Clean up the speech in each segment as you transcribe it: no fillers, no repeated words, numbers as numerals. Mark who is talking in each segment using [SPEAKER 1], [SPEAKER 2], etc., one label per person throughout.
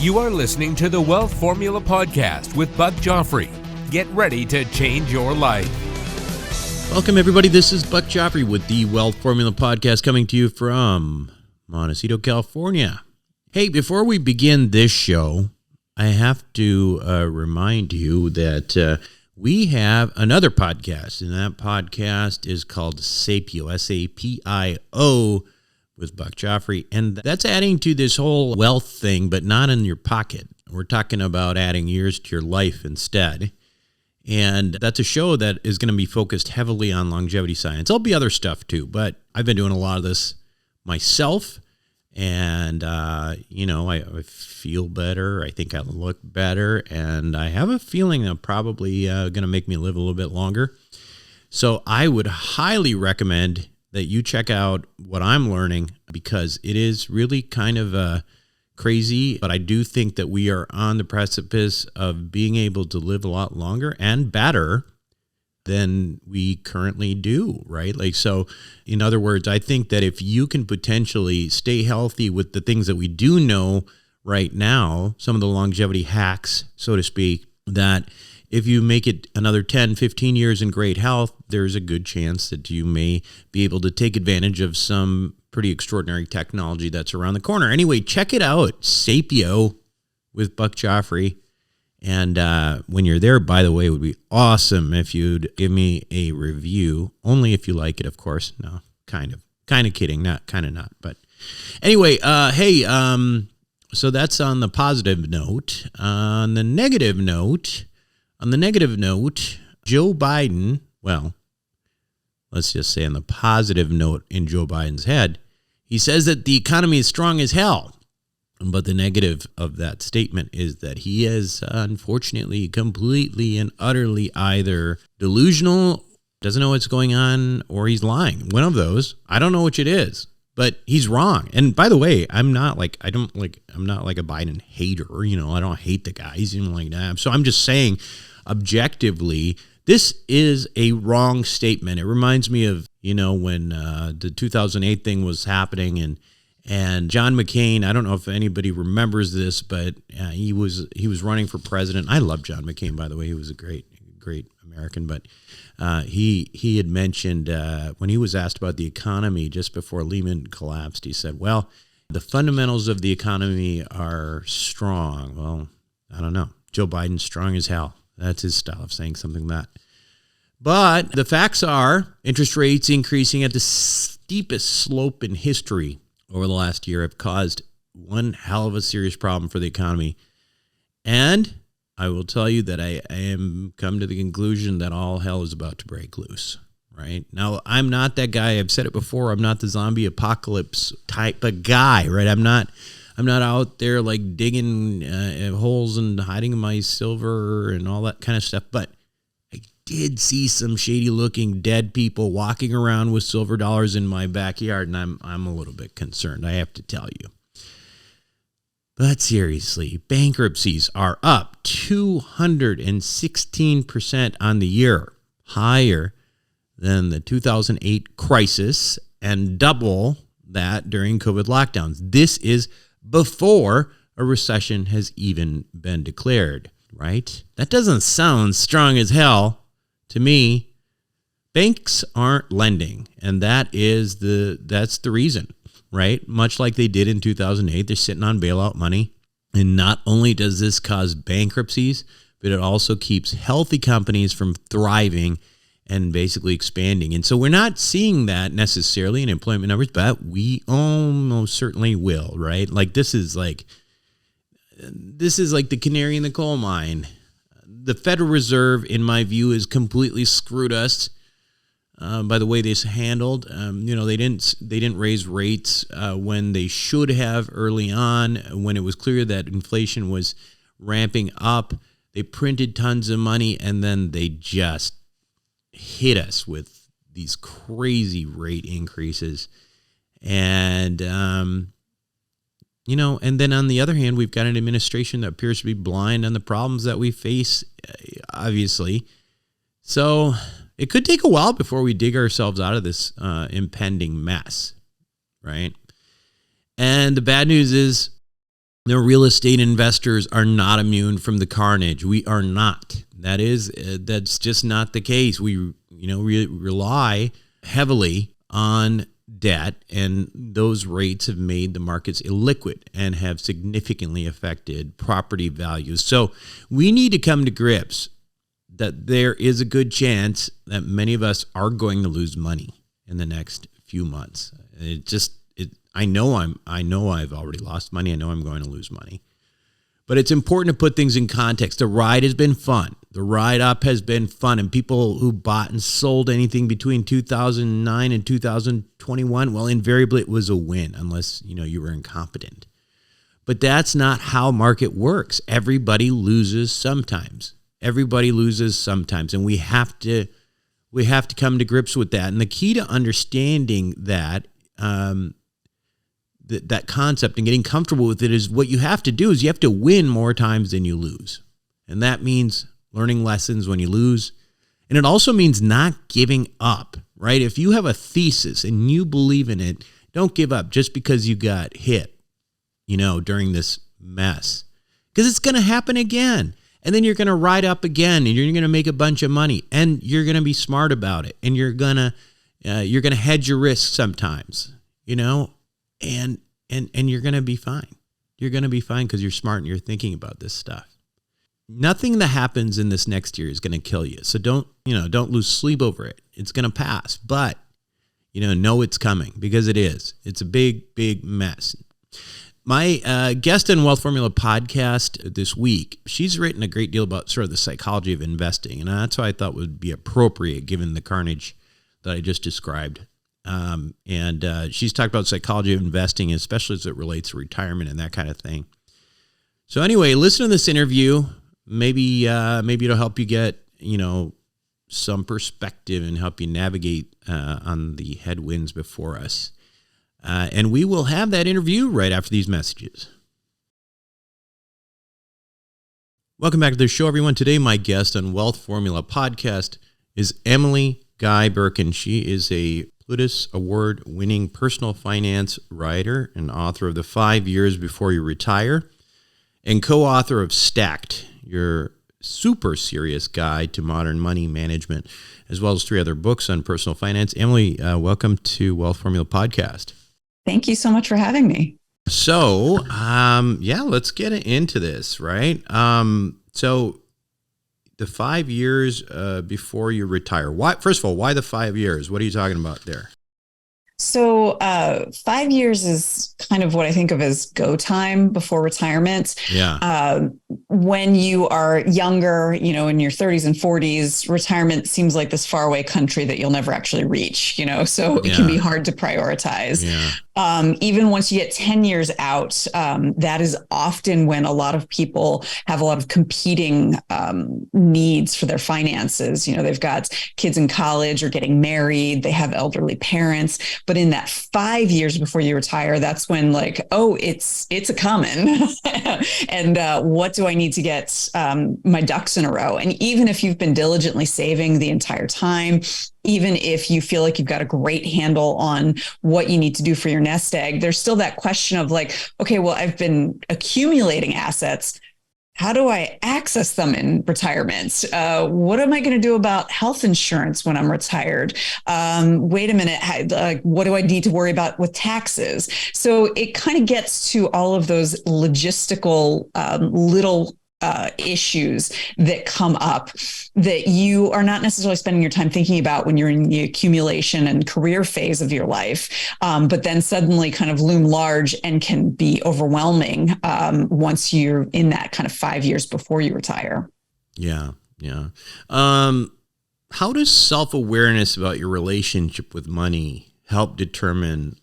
[SPEAKER 1] You are listening to the Wealth Formula Podcast with Buck Joffrey. Get ready to change your life.
[SPEAKER 2] Welcome, everybody. This is Buck Joffrey with the Wealth Formula Podcast coming to you from Montecito, California. Hey, before we begin this show, I have to remind you that we have another podcast, and that podcast is called Sapio, S-A-P-I-O, with Buck Joffrey, and that's adding to this whole wealth thing, but not in your pocket. We're talking about adding years to your life instead, and that's a show that is going to be focused heavily on longevity science. There'll be other stuff too, but I've been doing a lot of this myself, and I feel better. I think I look better, and I have a feeling that probably going to make me live a little bit longer. So I would highly recommend that you check out what I'm learning, because it is really kind of crazy, but I do think that we are on the precipice of being able to live a lot longer and better than we currently do, right? So in other words, I think that if you can potentially stay healthy with the things that we do know right now, some of the longevity hacks, so to speak, that if you make it another 10, 15 years in great health, there's a good chance that you may be able to take advantage of some pretty extraordinary technology that's around the corner. Anyway, check it out, Sapio with Buck Joffrey. And when you're there, by the way, it would be awesome if you'd give me a review, only if you like it, of course. No, kind of kidding, not. But anyway, hey, so that's on the positive note. On the negative note, Joe Biden, well, let's just say on the positive note in Joe Biden's head, he says that the economy is strong as hell. But the negative of that statement is that he is unfortunately completely and utterly either delusional, doesn't know what's going on, or he's lying. One of those. I don't know which it is, but he's wrong. And by the way, I'm not like a Biden hater. I don't hate the guy. He's even like that. So I'm just saying, objectively, this is a wrong statement. It reminds me of, when the 2008 thing was happening, and John McCain, I don't know if anybody remembers this, but he was running for president. I love John McCain, by the way. He was a great American, but he had mentioned when he was asked about the economy just before Lehman collapsed, he said, well, the fundamentals of the economy are strong. Well, I don't know. Joe Biden's strong as hell. That's his style of saying something like that. But the facts are interest rates increasing at the steepest slope in history over the last year have caused one hell of a serious problem for the economy. And I will tell you that I am come to the conclusion that all hell is about to break loose. Right now, I'm not that guy. I've said it before. I'm not the zombie apocalypse type of guy. Right? I'm not out there like digging holes and hiding my silver and all that kind of stuff. But I did see some shady-looking dead people walking around with silver dollars in my backyard, and I'm a little bit concerned, I have to tell you. But seriously, bankruptcies are up 216% on the year, higher than the 2008 crisis and double that during COVID lockdowns. This is before a recession has even been declared, right? That doesn't sound strong as hell to me. Banks aren't lending, and that's the reason, right? Much like they did in 2008, they're sitting on bailout money. And not only does this cause bankruptcies, but it also keeps healthy companies from thriving and basically expanding. And so we're not seeing that necessarily in employment numbers, but we almost certainly will, right? Like this is like the canary in the coal mine. The Federal Reserve, in my view, has completely screwed us by the way this handled. They didn't raise rates when they should have early on, when it was clear that inflation was ramping up. They printed tons of money, and then they just hit us with these crazy rate increases. And, and then on the other hand, we've got an administration that appears to be blind on the problems that we face, obviously. So it could take a while before we dig ourselves out of this impending mess, right? And the bad news is The real estate investors are not immune from the carnage. We are not. That's just not the case. We rely heavily on debt, and those rates have made the markets illiquid and have significantly affected property values. So we need to come to grips that there is a good chance that many of us are going to lose money in the next few months. I know I've already lost money. I know I'm going to lose money. But it's important to put things in context. The ride has been fun. The ride up has been fun. And people who bought and sold anything between 2009 and 2021, well, invariably it was a win unless, you were incompetent. But that's not how market works. Everybody loses sometimes. And we have to come to grips with that. And the key to understanding that that concept and getting comfortable with it is what you have to do is you have to win more times than you lose. And that means learning lessons when you lose. And it also means not giving up, right? If you have a thesis and you believe in it, don't give up just because you got hit, during this mess, because it's going to happen again. And then you're going to ride up again and you're going to make a bunch of money and you're going to be smart about it. And you're going to hedge your risks sometimes, and you're going to be fine. You're going to be fine because you're smart and you're thinking about this stuff. Nothing that happens in this next year is going to kill you. So don't lose sleep over it. It's going to pass, but know it's coming because it is. It's a big, big mess. My guest on Wealth Formula podcast this week, she's written a great deal about sort of the psychology of investing. And that's why I thought would be appropriate given the carnage that I just described. She's talked about psychology of investing, especially as it relates to retirement and that kind of thing. So anyway, listen to this interview. Maybe it'll help you get, some perspective and help you navigate on the headwinds before us. And we will have that interview right after these messages. Welcome back to the show, everyone. Today, my guest on Wealth Formula podcast is Emily Guy Birkin. She is a Plutus Award-winning personal finance writer and author of The 5 Years Before You Retire and co-author of Stacked, your super serious guide to modern money management, as well as 3 other books on personal finance. Emily, welcome to Wealth Formula podcast.
[SPEAKER 3] Thank you so much for having me.
[SPEAKER 2] So, let's get into this, right? So the 5 years before you retire. First of all, why the 5 years? What are you talking about there?
[SPEAKER 3] So 5 years is kind of what I think of as go time before retirement.
[SPEAKER 2] Yeah.
[SPEAKER 3] When you are younger, in your 30s and 40s, retirement seems like this faraway country that you'll never actually reach, so it can be hard to prioritize.
[SPEAKER 2] Yeah.
[SPEAKER 3] Even once you get 10 years out, that is often when a lot of people have a lot of competing needs for their finances. They've got kids in college or getting married, they have elderly parents. But in that 5 years before you retire, that's when it's a coming. And what do I need to get my ducks in a row? And even if you've been diligently saving the entire time, even if you feel like you've got a great handle on what you need to do for your nest egg, there's still that question of okay, well, I've been accumulating assets. How do I access them in retirement? What am I going to do about health insurance when I'm retired? Wait a minute. What do I need to worry about with taxes? So it kind of gets to all of those logistical little issues that come up that you are not necessarily spending your time thinking about when you're in the accumulation and career phase of your life, but then suddenly kind of loom large and can be overwhelming once you're in that kind of 5 years before you retire. Yeah.
[SPEAKER 2] How does self-awareness about your relationship with money help determine,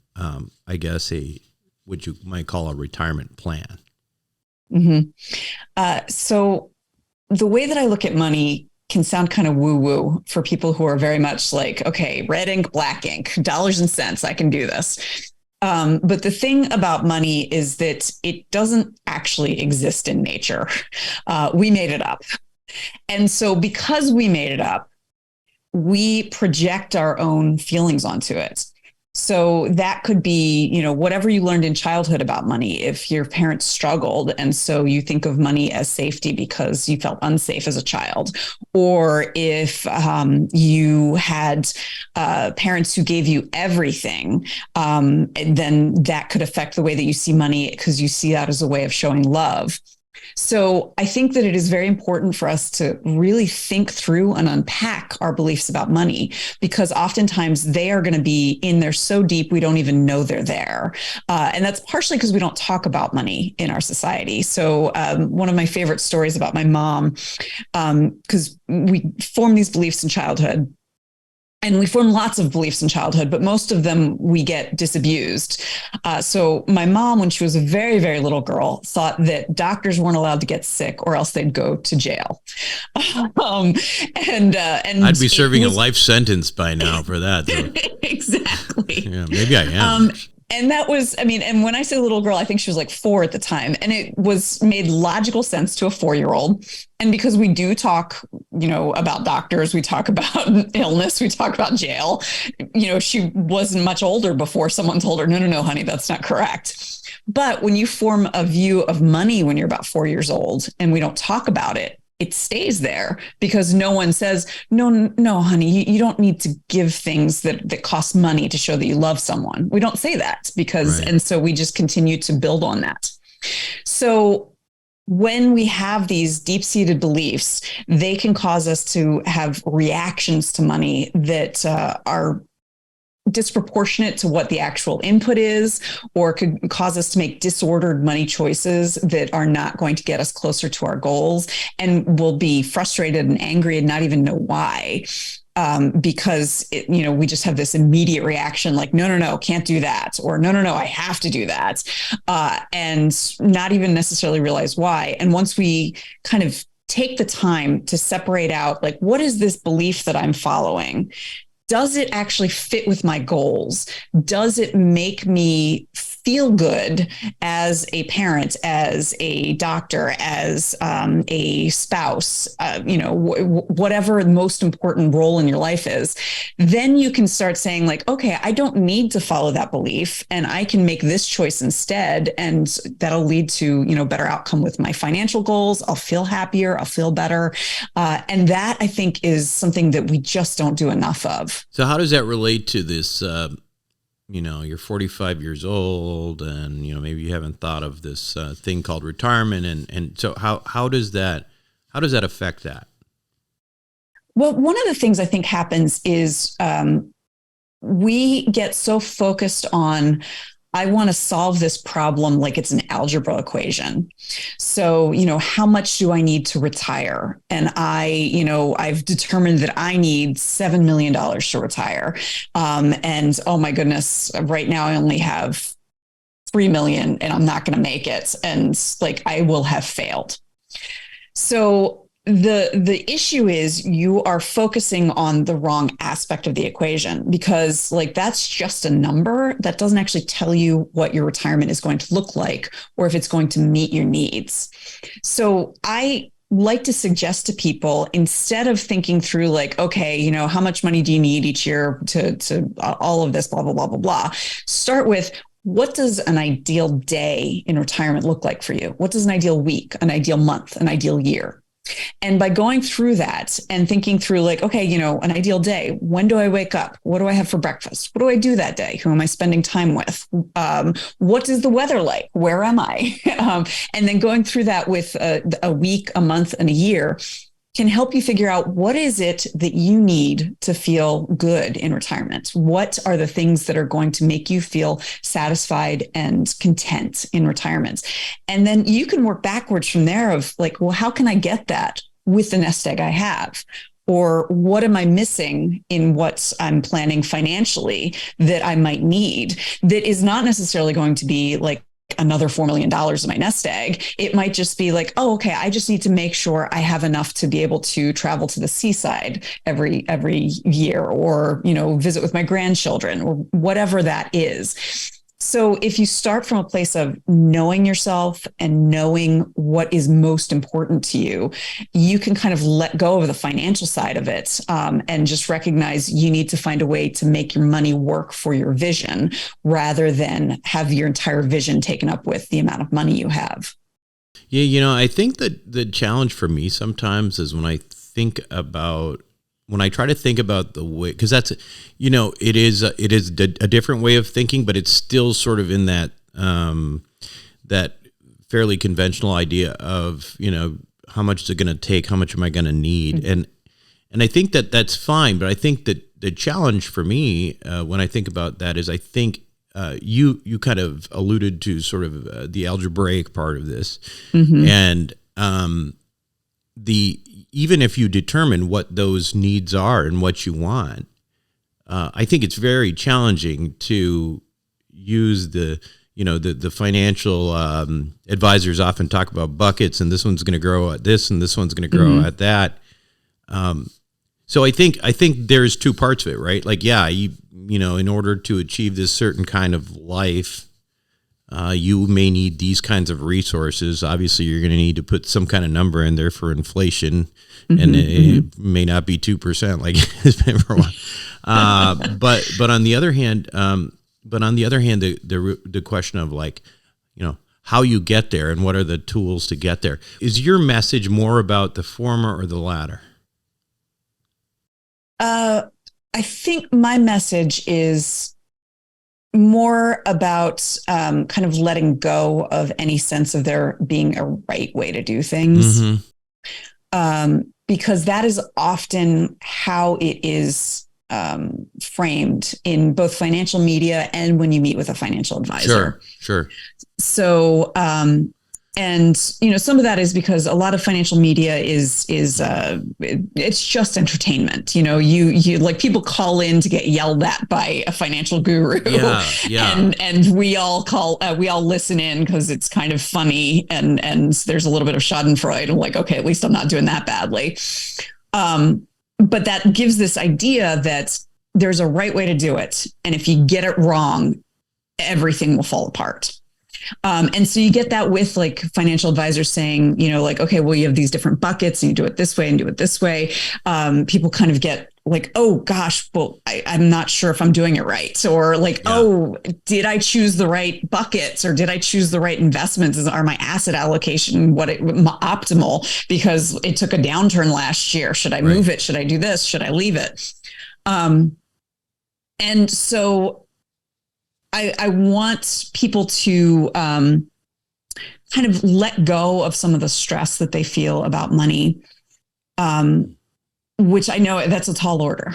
[SPEAKER 2] what you might call a retirement plan?
[SPEAKER 3] Mm-hmm. So the way that I look at money can sound kind of woo-woo for people who are very much okay, red ink, black ink, dollars and cents, I can do this. But the thing about money is that it doesn't actually exist in nature. We made it up. And so because we made it up, we project our own feelings onto it. So that could be, whatever you learned in childhood about money. If your parents struggled, and so you think of money as safety because you felt unsafe as a child, or if you had parents who gave you everything, then that could affect the way that you see money because you see that as a way of showing love. So I think that it is very important for us to really think through and unpack our beliefs about money, because oftentimes they are going to be in there so deep we don't even know they're there. And that's partially because we don't talk about money in our society. So one of my favorite stories about my mom, because we form these beliefs in childhood. And we form lots of beliefs in childhood, but most of them we get disabused. So my mom, when she was a very, very little girl, thought that doctors weren't allowed to get sick or else they'd go to jail. And
[SPEAKER 2] I'd be serving a life sentence by now for that.
[SPEAKER 3] Exactly.
[SPEAKER 2] Yeah, maybe I am.
[SPEAKER 3] And that was, and when I say little girl, I think she was like 4 at the time. And it was made logical sense to a 4-year-old. And because we do talk, about doctors, we talk about illness, we talk about jail, she wasn't much older before someone told her, no, honey, that's not correct. But when you form a view of money when you're about 4 years old and we don't talk about it, it stays there because no one says, no, honey, you don't need to give things that cost money to show that you love someone. We don't say that because, and so we just continue to build on that. So when we have these deep-seated beliefs, they can cause us to have reactions to money that are disproportionate to what the actual input is, or could cause us to make disordered money choices that are not going to get us closer to our goals, and we'll be frustrated and angry and not even know why. Because we just have this immediate reaction like, no, can't do that. Or no, I have to do that. And not even necessarily realize why. And once we kind of take the time to separate out, like, what is this belief that I'm following? Does it actually fit with my goals? Does it make me feel good as a parent, as a doctor, as a spouse, whatever the most important role in your life is? Then you can start saying like, okay, I don't need to follow that belief and I can make this choice instead. And that'll lead to, better outcome with my financial goals. I'll feel happier. I'll feel better. And that I think is something that we just don't do enough of.
[SPEAKER 2] So how does that relate to this, you're 45 years old and, maybe you haven't thought of this thing called retirement. And so how does that affect that?
[SPEAKER 3] Well, one of the things I think happens is we get so focused on, I want to solve this problem like it's an algebra equation. So, how much do I need to retire? And I've determined that I need $7 million to retire. And oh my goodness, right now I only have 3 million and I'm not going to make it. And like, I will have failed. So the issue is you are focusing on the wrong aspect of the equation, because like that's just a number that doesn't actually tell you what your retirement is going to look like or if it's going to meet your needs. So I like to suggest to people, instead of thinking through like, okay, how much money do you need each year to all of this, blah, blah, blah, blah, blah. Start with, what does an ideal day in retirement look like for you? What does an ideal week, an ideal month, an ideal year? And by going through that and thinking through like, okay, an ideal day, when do I wake up? What do I have for breakfast? What do I do that day? Who am I spending time with? What is the weather like? Where am I? And then going through that with a week, a month, and a year can help you figure out what is it that you need to feel good in retirement. What are the things that are going to make you feel satisfied and content in retirement? And then you can work backwards from there of like, well, how can I get that with the nest egg I have? Or what am I missing in what I'm planning financially that I might need that is not necessarily going to be like another $4 million in my nest egg? It might just be like, oh, okay, I just need to make sure I have enough to be able to travel to the seaside every year, or, visit with my grandchildren, or whatever that is. So if you start from a place of knowing yourself and knowing what is most important to you, you can kind of let go of the financial side of it, and just recognize you need to find a way to make your money work for your vision rather than have your entire vision taken up with the amount of money you have.
[SPEAKER 2] Yeah, I think that the challenge for me sometimes is when I try to think about the way, because that's, it is a different way of thinking, but it's still sort of in that that fairly conventional idea of, how much is it going to take? How much am I going to need? Mm-hmm. And I think that that's fine, but I think that the challenge for me when I think about that is I think you kind of alluded to sort of the algebraic part of this, mm-hmm. and even if you determine what those needs are and what you want, I think it's very challenging to use the financial advisors often talk about buckets, and this one's going to grow at this, and this one's going to grow mm-hmm. at that. So I think there's two parts of it, right? Like, yeah, in order to achieve this certain kind of life, you may need these kinds of resources. Obviously, you're going to need to put some kind of number in there for inflation, mm-hmm, and it may not be 2% like it's been for a while. But on the other hand, the question of like, how you get there and what are the tools to get there. Is your message more about the former or the latter?
[SPEAKER 3] I think my message is more about kind of letting go of any sense of there being a right way to do things, mm-hmm. Because that is often how it is framed in both financial media and when you meet with a financial advisor.
[SPEAKER 2] Sure.
[SPEAKER 3] So, and some of that is because a lot of financial media is it's just entertainment. You like people call in to get yelled at by a financial guru, yeah. And we all listen in because it's kind of funny, and there's a little bit of Schadenfreude. I'm like, okay, at least I'm not doing that badly. But that gives this idea that there's a right way to do it, and if you get it wrong, everything will fall apart. And so you get that with like financial advisors saying, like, okay, well, you have these different buckets and you do it this way and do it this way. People kind of get like, oh gosh, well, I'm not sure if I'm doing it right. Or like, yeah. Oh, did I choose the right buckets, or did I choose the right investments? Are my asset allocation optimal because it took a downturn last year? Should I move it? Should I do this? Should I leave it? And so I want people to kind of let go of some of the stress that they feel about money, which I know that's a tall order.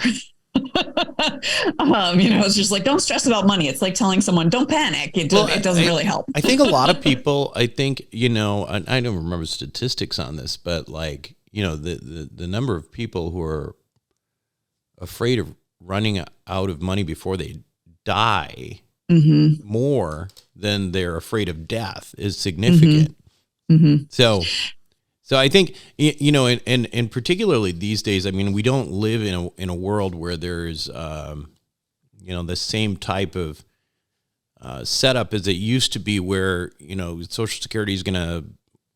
[SPEAKER 3] It's just like, don't stress about money. It's like telling someone, don't panic. It doesn't really help.
[SPEAKER 2] I think a lot of people, I don't remember statistics on this, but like, the number of people who are afraid of running out of money before they die, mm-hmm. more than they're afraid of death is significant. Mm-hmm. So I think, and particularly these days, I mean, we don't live in a world where there's, the same type of setup as it used to be, where, Social Security is going to,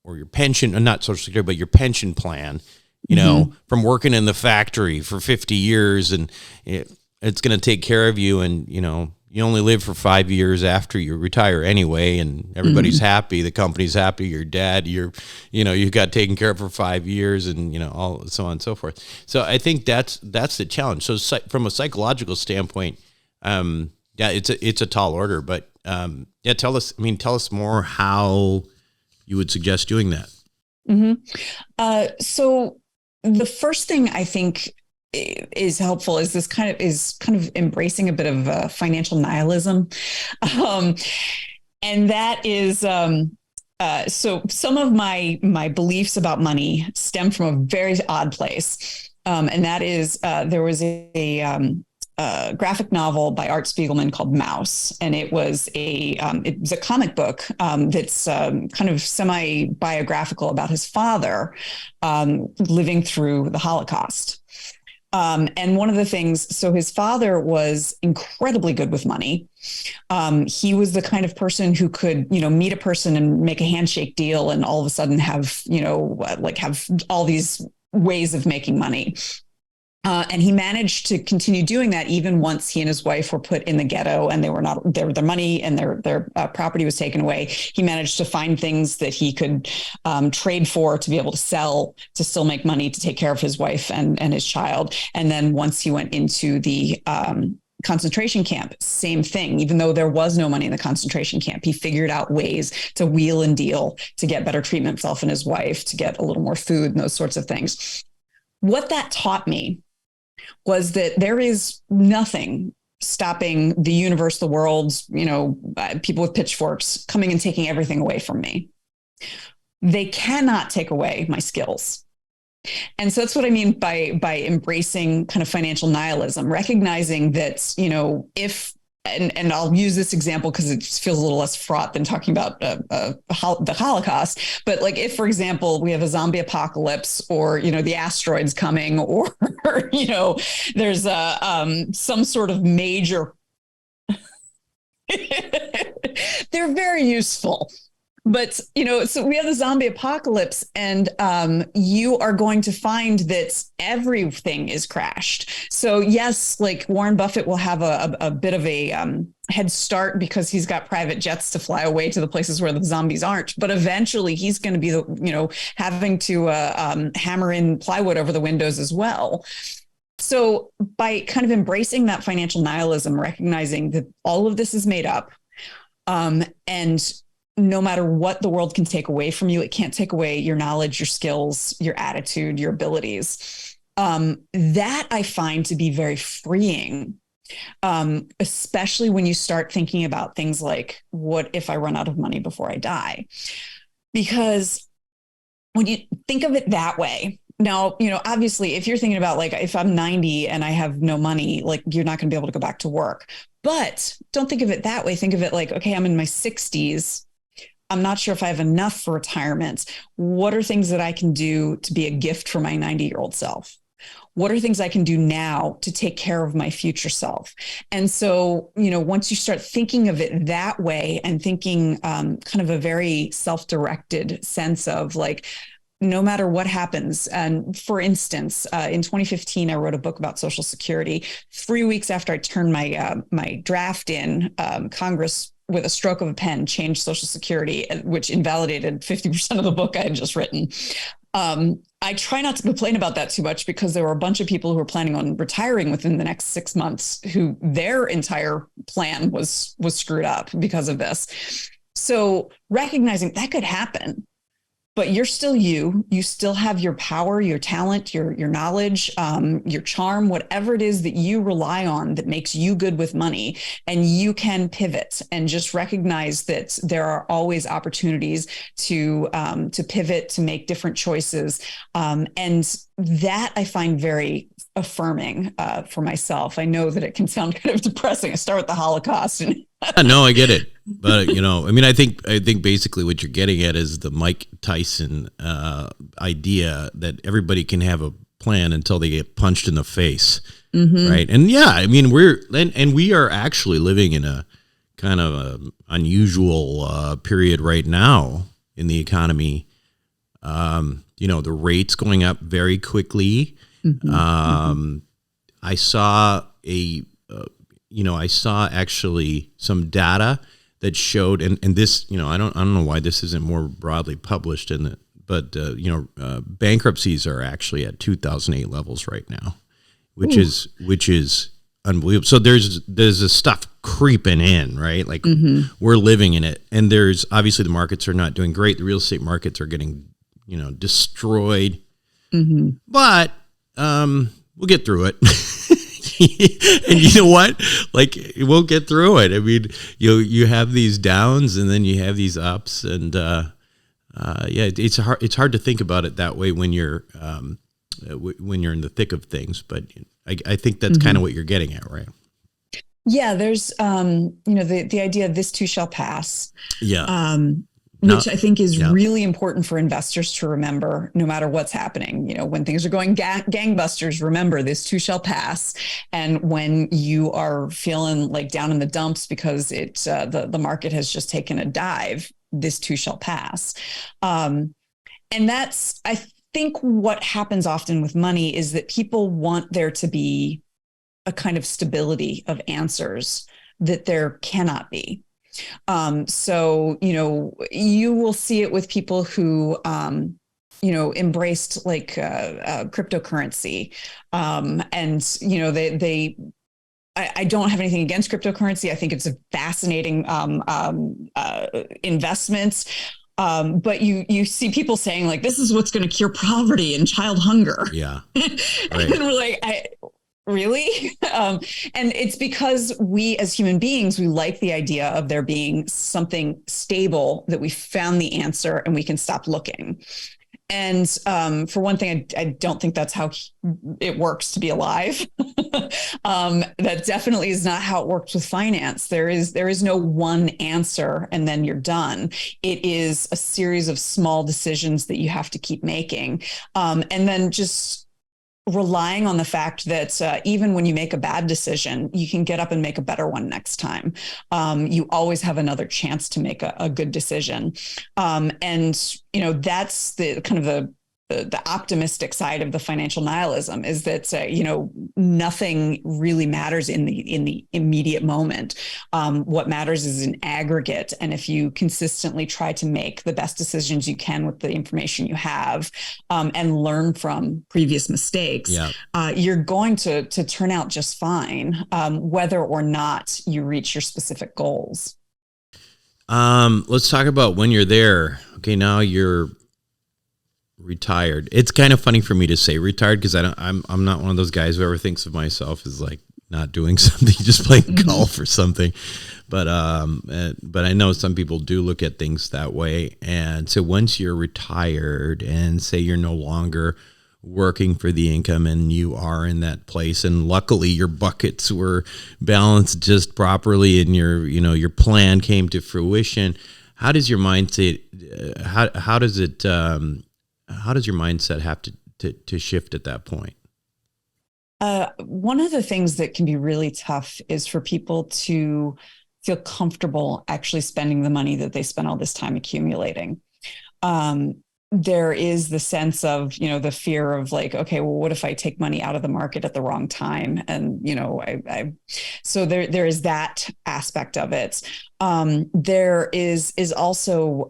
[SPEAKER 2] or your pension, not Social Security, but your pension plan, mm-hmm. from working in the factory for 50 years, and it's going to take care of you, and, you only live for 5 years after you retire anyway, and everybody's mm-hmm. happy. The company's happy. You're dead. You got taken care of for 5 years, and all so on and so forth. So I think that's the challenge. So from a psychological standpoint, it's a tall order. But tell us more how you would suggest doing that.
[SPEAKER 3] Mm-hmm. So the first thing I think is helpful is this kind of embracing a bit of financial nihilism. And that is, so some of my beliefs about money stem from a very odd place. And that is, there was a graphic novel by Art Spiegelman called Mouse. And it was a comic book that's kind of semi-biographical about his father living through the Holocaust. And one of the things, so his father was incredibly good with money. He was the kind of person who could, meet a person and make a handshake deal and all of a sudden have, have all these ways of making money. And he managed to continue doing that even once he and his wife were put in the ghetto and their money and their property was taken away. He managed to find things that he could trade for to be able to sell, to still make money, to take care of his wife and his child. And then once he went into the concentration camp, same thing. Even though there was no money in the concentration camp, he figured out ways to wheel and deal to get better treatment for himself and his wife, to get a little more food and those sorts of things. What that taught me was that there is nothing stopping the universe, the world, people with pitchforks coming and taking everything away from me. They cannot take away my skills. And so that's what I mean by embracing kind of financial nihilism, recognizing that, if, and I'll use this example because it just feels a little less fraught than talking about the Holocaust. But like if, for example, we have a zombie apocalypse or, the asteroids coming or, there's some sort of major, they're very useful. But, so we have the zombie apocalypse and you are going to find that everything is crashed. So, yes, like Warren Buffett will have a bit of a head start because he's got private jets to fly away to the places where the zombies aren't. But eventually he's going to be, having to hammer in plywood over the windows as well. So by kind of embracing that financial nihilism, recognizing that all of this is made up and no matter what the world can take away from you, it can't take away your knowledge, your skills, your attitude, your abilities. That I find to be very freeing, especially when you start thinking about things like, what if I run out of money before I die? Because when you think of it that way, now, obviously, if you're thinking about like, if I'm 90 and I have no money, like you're not going to be able to go back to work. But don't think of it that way. Think of it like, okay, I'm in my 60s. I'm not sure if I have enough for retirement. What are things that I can do to be a gift for my 90-year-old self? What are things I can do now to take care of my future self? And so, once you start thinking of it that way and thinking kind of a very self-directed sense of like, no matter what happens. And for instance, in 2015, I wrote a book about Social Security. 3 weeks after I turned my draft in, Congress, with a stroke of a pen, changed Social Security, which invalidated 50% of the book I had just written. I try not to complain about that too much because there were a bunch of people who were planning on retiring within the next 6 months who their entire plan was screwed up because of this. So recognizing that could happen, but you're still you still have your power, your talent, your knowledge, your charm, whatever it is that you rely on that makes you good with money, and you can pivot and just recognize that there are always opportunities to pivot, to make different choices. And that I find very affirming for myself. I know that it can sound kind of depressing. I start with the Holocaust and
[SPEAKER 2] no, I get it. But, I think basically what you're getting at is the Mike Tyson idea that everybody can have a plan until they get punched in the face. Mm-hmm. Right. And yeah, we are actually living in a kind of a unusual period right now in the economy. The rates going up very quickly. Mm-hmm. I saw I saw actually some data that showed, and this, I don't know why this isn't more broadly published but bankruptcies are actually at 2008 levels right now, which is unbelievable. So there's this stuff creeping in, right? Like we're living in it, and there's obviously the markets are not doing great. The real estate markets are getting, destroyed, but we'll get through it. And you know what? Like, we'll get through it. I mean, you have these downs and then you have these ups, and it's hard to think about it that way when you're in the thick of things. But I think that's kind of what you're getting at, right?
[SPEAKER 3] Yeah, there's the idea of this too shall pass.
[SPEAKER 2] Yeah.
[SPEAKER 3] which I think is really important for investors to remember, no matter what's happening. When things are going gangbusters, remember this too shall pass. And when you are feeling like down in the dumps because the market has just taken a dive, this too shall pass. And that's, I think, what happens often with money is that people want there to be a kind of stability of answers that there cannot be. So, you will see it with people who, embraced like cryptocurrency. I don't have anything against cryptocurrency. I think it's a fascinating investment. But you see people saying like, this is what's going to cure poverty and child hunger.
[SPEAKER 2] Yeah.
[SPEAKER 3] Right. And we're like, really? And it's because we as human beings, we like the idea of there being something stable that we found the answer and we can stop looking. And for one thing, I don't think that's how it works to be alive. That definitely is not how it works with finance. There is no one answer and then you're done. It is a series of small decisions that you have to keep making. And then just relying on the fact that even when you make a bad decision, you can get up and make a better one next time. You always have another chance to make a good decision. And, that's the kind of the optimistic side of the financial nihilism is that, nothing really matters in the immediate moment. What matters is an aggregate. And if you consistently try to make the best decisions you can with the information you have, and learn from previous mistakes, you're going to turn out just fine, whether or not you reach your specific goals.
[SPEAKER 2] Let's talk about when you're there. Okay, now you're retired. It's kind of funny for me to say retired because I'm not one of those guys who ever thinks of myself as like not doing something, just playing golf or something. But I know some people do look at things that way. And so once you're retired and say you're no longer working for the income and you are in that place, and luckily your buckets were balanced just properly and your plan came to fruition, how does your mindset how does your mindset have to shift at that point?
[SPEAKER 3] One of the things that can be really tough is for people to feel comfortable actually spending the money that they spent all this time accumulating. There is the sense of, the fear of like, okay, well, what if I take money out of the market at the wrong time? And, so there is that aspect of it. There is also,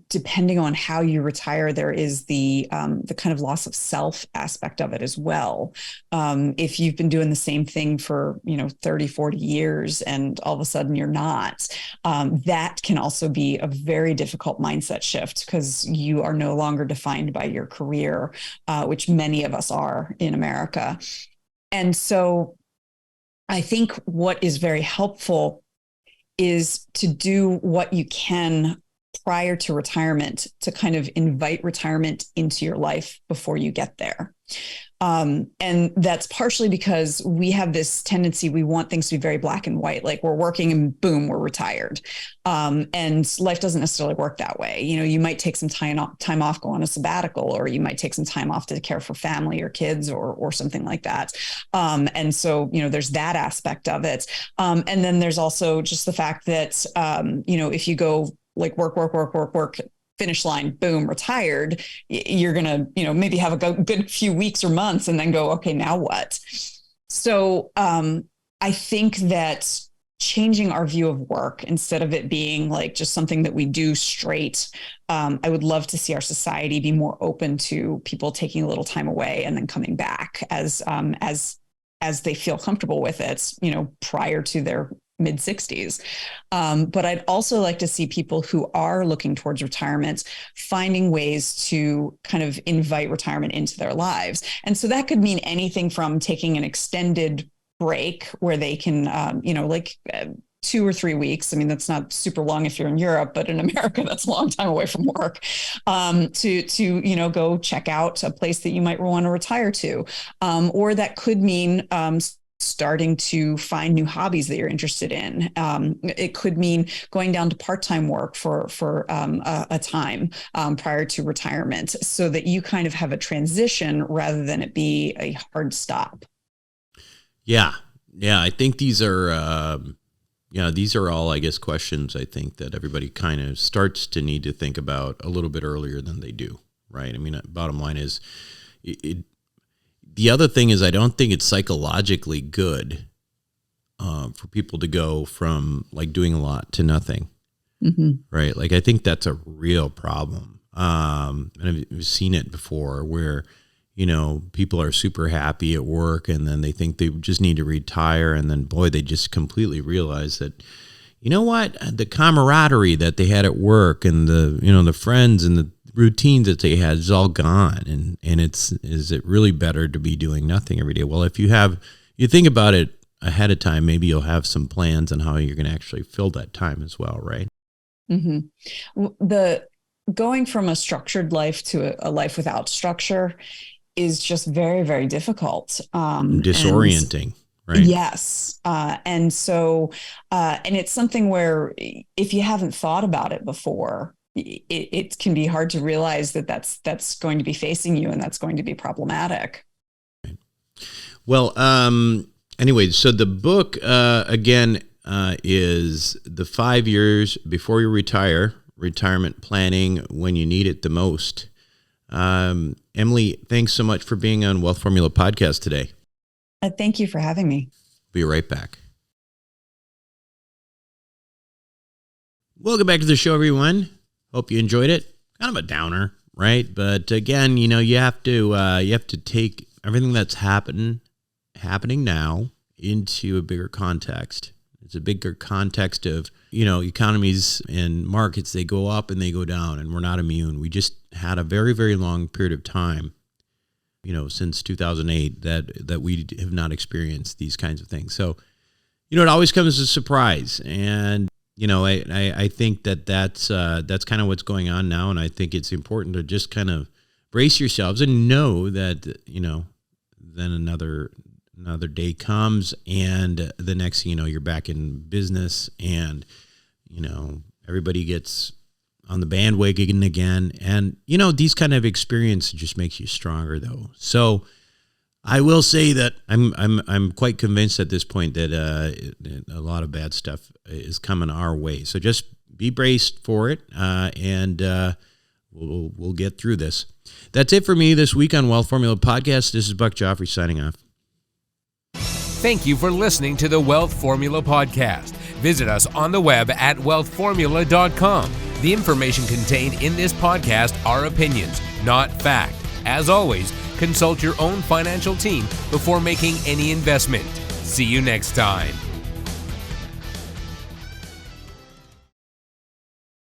[SPEAKER 3] depending on how you retire, there is the kind of loss of self aspect of it as well. If you've been doing the same thing for, 30, 40 years and all of a sudden you're not, that can also be a very difficult mindset shift because you are no longer defined by your career, which many of us are in America. And so I think what is very helpful is to do what you can prior to retirement to kind of invite retirement into your life before you get there. And that's partially because we have this tendency, we want things to be very black and white, like we're working and boom, we're retired. And life doesn't necessarily work that way. You might take some time off, go on a sabbatical, or you might take some time off to care for family or kids or something like that. And so, there's that aspect of it. And then there's also just the fact that, if you go like work, finish line, boom, retired, you're going to, maybe have a good few weeks or months and then go, okay, now what? So I think that changing our view of work, instead of it being like just something that we do straight, I would love to see our society be more open to people taking a little time away and then coming back as they feel comfortable with it, prior to their mid-60s. But I'd also like to see people who are looking towards retirement finding ways to kind of invite retirement into their lives. And so that could mean anything from taking an extended break where they can, 2 or 3 weeks. I mean, that's not super long if you're in Europe, but in America, that's a long time away from work, to go check out a place that you might want to retire to. Or that could mean starting to find new hobbies that you're interested in. It could mean going down to part-time work for a time prior to retirement, so that you kind of have a transition rather than it be a hard stop.
[SPEAKER 2] Yeah. I think these are, these are all, I guess, questions I think that everybody kind of starts to need to think about a little bit earlier than they do, right? I mean, bottom line is, the other thing is, I don't think it's psychologically good for people to go from like doing a lot to nothing, right? Like, I think that's a real problem. And I've seen it before where, people are super happy at work and then they think they just need to retire. And then, boy, they just completely realize that, you know what, the camaraderie that they had at work and the friends and the routine that they had is all gone. And is it really better to be doing nothing every day? Well, if you think about it ahead of time, maybe you'll have some plans on how you're going to actually fill that time as well, right?
[SPEAKER 3] The going from a structured life to a life without structure is just very, very difficult.
[SPEAKER 2] Disorienting. Right.
[SPEAKER 3] Yes. And so, and it's something where if you haven't thought about it before, it can be hard to realize that that's going to be facing you and that's going to be problematic.
[SPEAKER 2] Right. Well, anyway, so the book, again, is The 5 Years Before You Retire, Retirement Planning When You Need It the Most. Emily, thanks so much for being on Wealth Formula Podcast today.
[SPEAKER 3] Thank you for having me.
[SPEAKER 2] Be right back. Welcome back to the show, everyone. Hope you enjoyed it. Kind of a downer, right? But again, you have to take everything that's happening now into a bigger context. It's a bigger context of, economies and markets, they go up and they go down, and we're not immune. We just had a very, very long period of time, since 2008 that we have not experienced these kinds of things. So, it always comes as a surprise. And, I think that's kind of what's going on now. And I think it's important to just kind of brace yourselves and know that, then another day comes, and the next thing you know, you're back in business, and everybody gets on the bandwagon again. And these kind of experience just makes you stronger, though. So I will say that I'm quite convinced at this point that a lot of bad stuff is coming our way. So just be braced for it, and we'll get through this. That's it for me this week on Wealth Formula Podcast. This is Buck Joffrey signing off.
[SPEAKER 1] Thank you for listening to the Wealth Formula Podcast. Visit us on the web at wealthformula.com. The information contained in this podcast are opinions, not fact. As always, consult your own financial team before making any investment. See you next time.